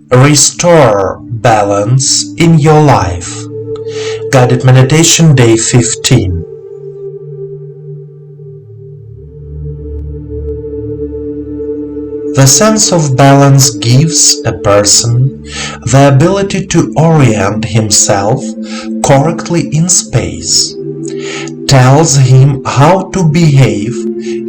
Restore balance in your life. Guided Meditation Day 15. The sense of balance gives a person the ability to orient himself correctly in space, tells him how to behave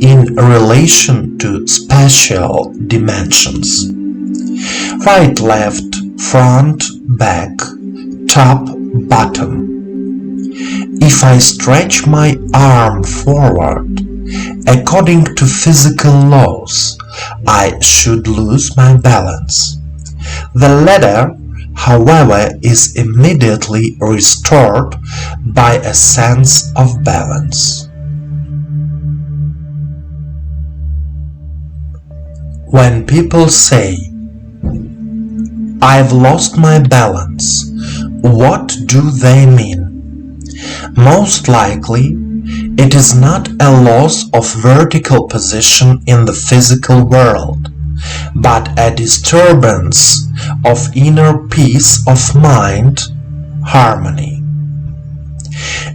in relation to spatial dimensions. Right, left, front, back, top, bottom. If I stretch my arm forward, according to physical laws, I should lose my balance. The latter, however, is immediately restored by a sense of balance. When people say, "I've lost my balance," what do they mean? Most likely, it is not a loss of vertical position in the physical world, but a disturbance of inner peace of mind, harmony.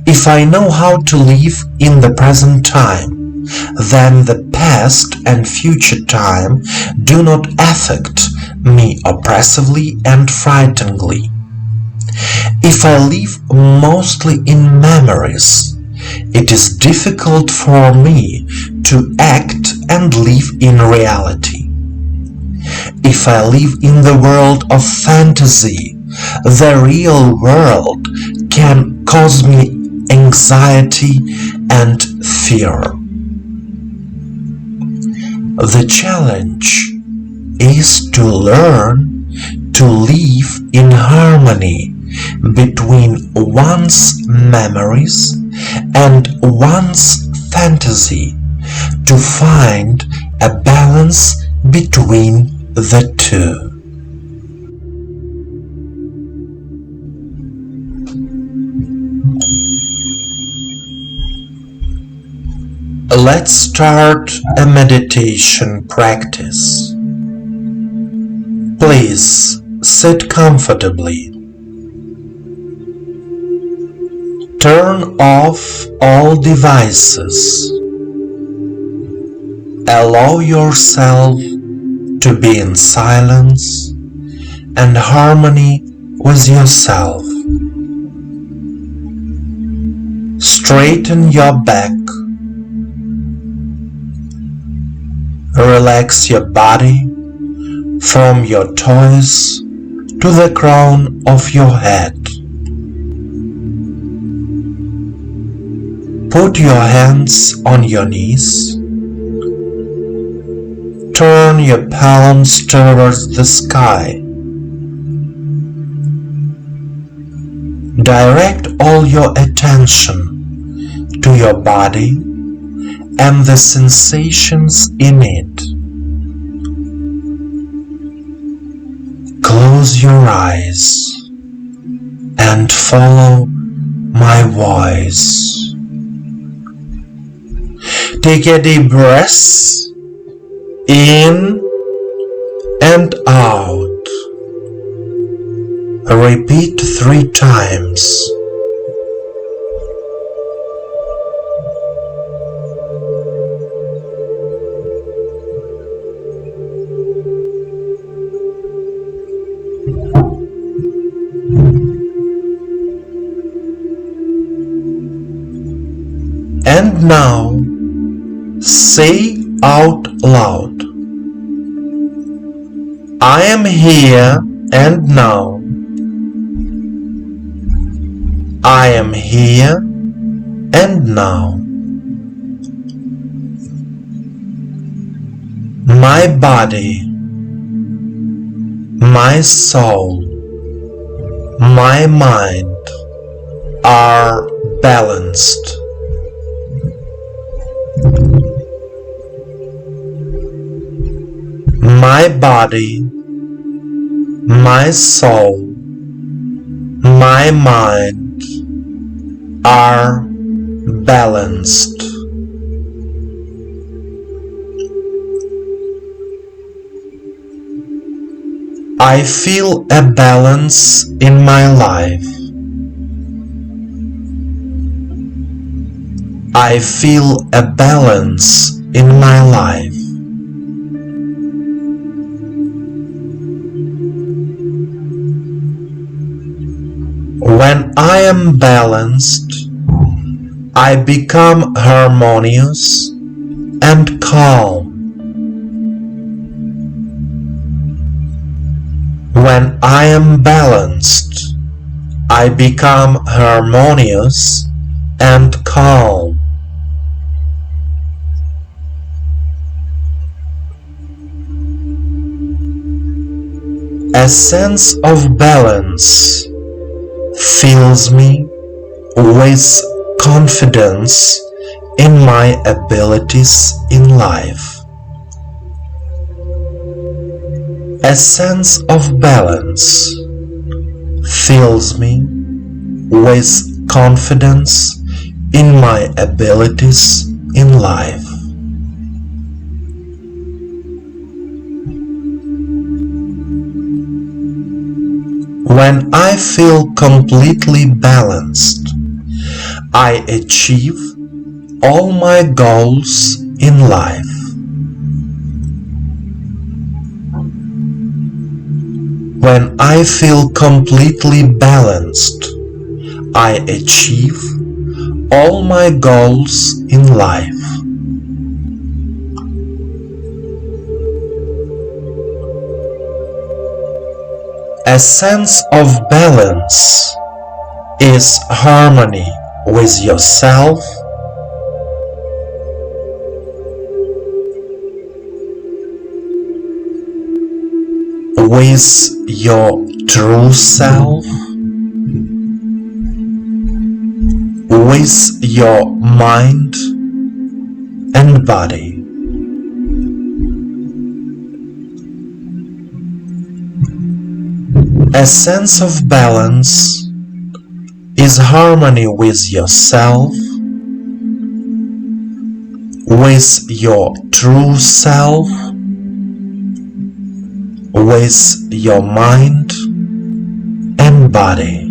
If I know how to live in the present time, then the past and future time do not affect me oppressively and frighteningly. If I live mostly in memories, it is difficult for me to act and live in reality. If I live in the world of fantasy, the real world can cause me anxiety and fear. The challenge is to learn to live in harmony between one's memories and one's fantasy, to find a balance between the two. Let's start a meditation practice. Please sit comfortably. Turn off all devices. Allow yourself to be in silence and harmony with yourself. Straighten your back. Relax your body from your toes to the crown of your head. Put your hands on your knees. Turn your palms towards the sky. Direct all your attention to your body and the sensations in it. Close your eyes and follow my voice. Take a deep breath in and out. Repeat 3 times. And now, say out loud, "I am here and now. I am here and now. My body, my soul, my mind are balanced. My body, my soul, my mind are balanced. I feel a balance in my life. I feel a balance in my life. When I am balanced, I become harmonious and calm. When I am balanced, I become harmonious and calm. A sense of balance fills me with confidence in my abilities in life. A sense of balance fills me with confidence in my abilities in life. When I feel completely balanced, I achieve all my goals in life. When I feel completely balanced, I achieve all my goals in life. A sense of balance is harmony with yourself, with your true self, with your mind and body. A sense of balance is harmony with yourself, with your true self, with your mind and body.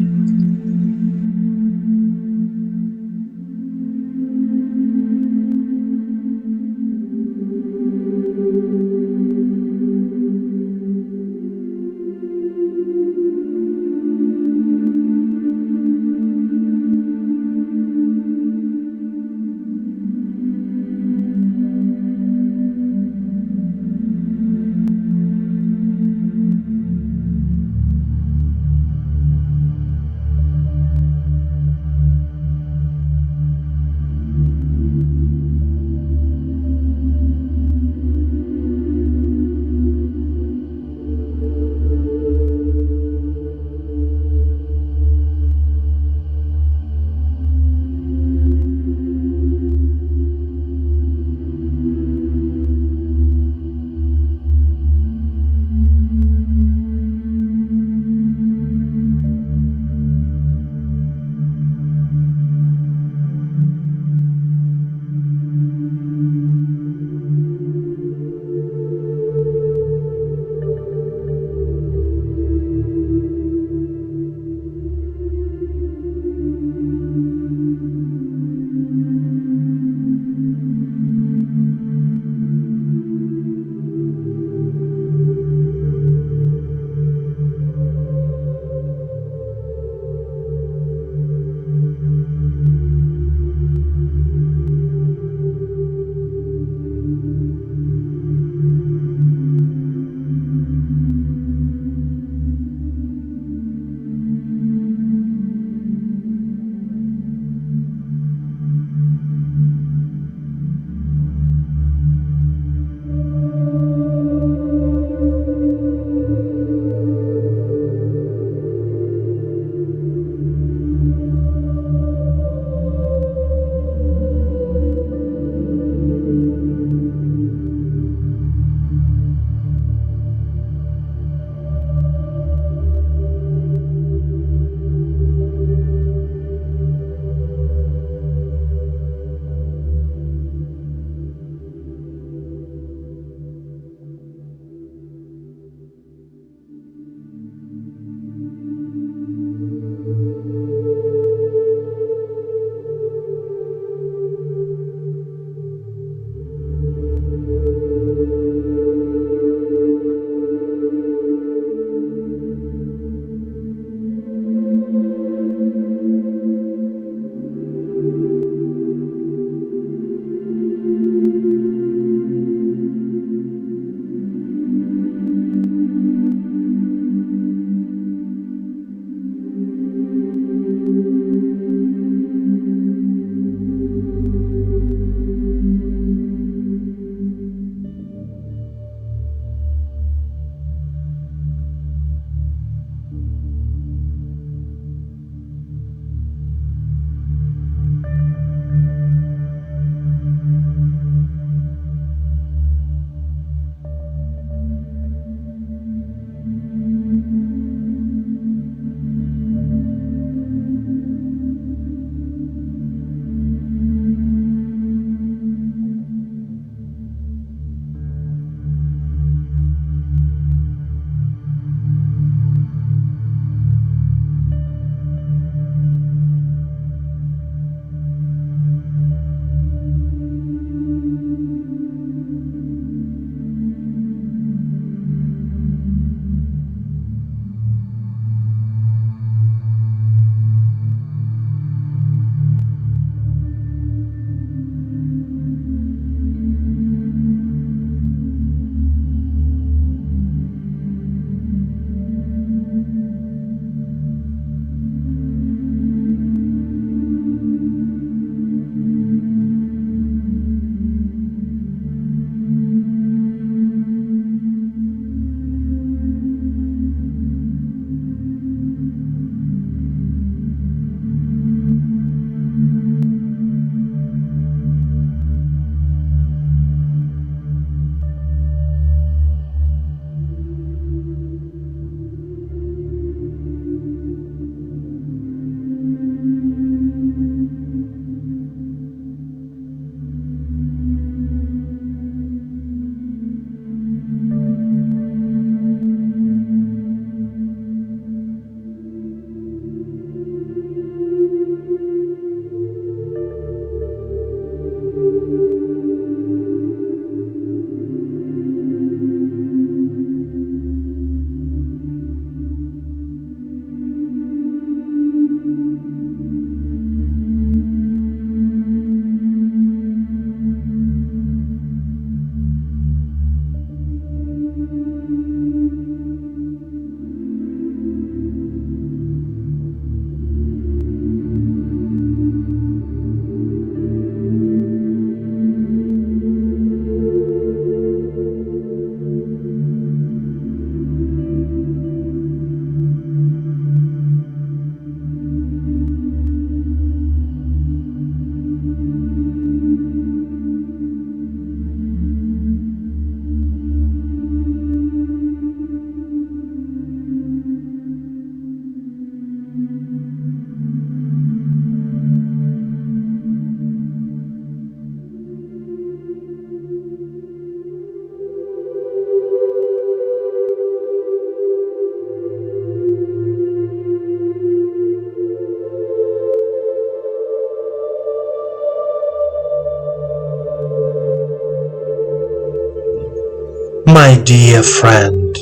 dear friend.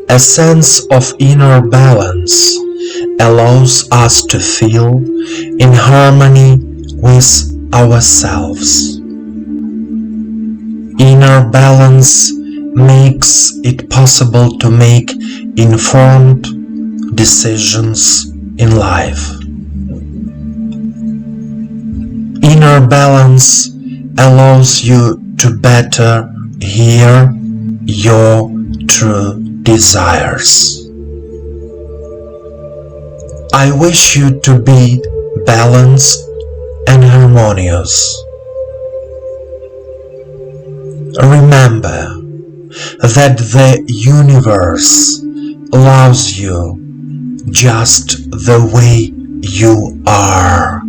A sense of inner balance allows us to feel in harmony with ourselves. Inner balance makes it possible to make informed decisions in life. Inner balance allows you to better hear your true desires. I wish you to be balanced and harmonious. Remember that the universe loves you just the way you are.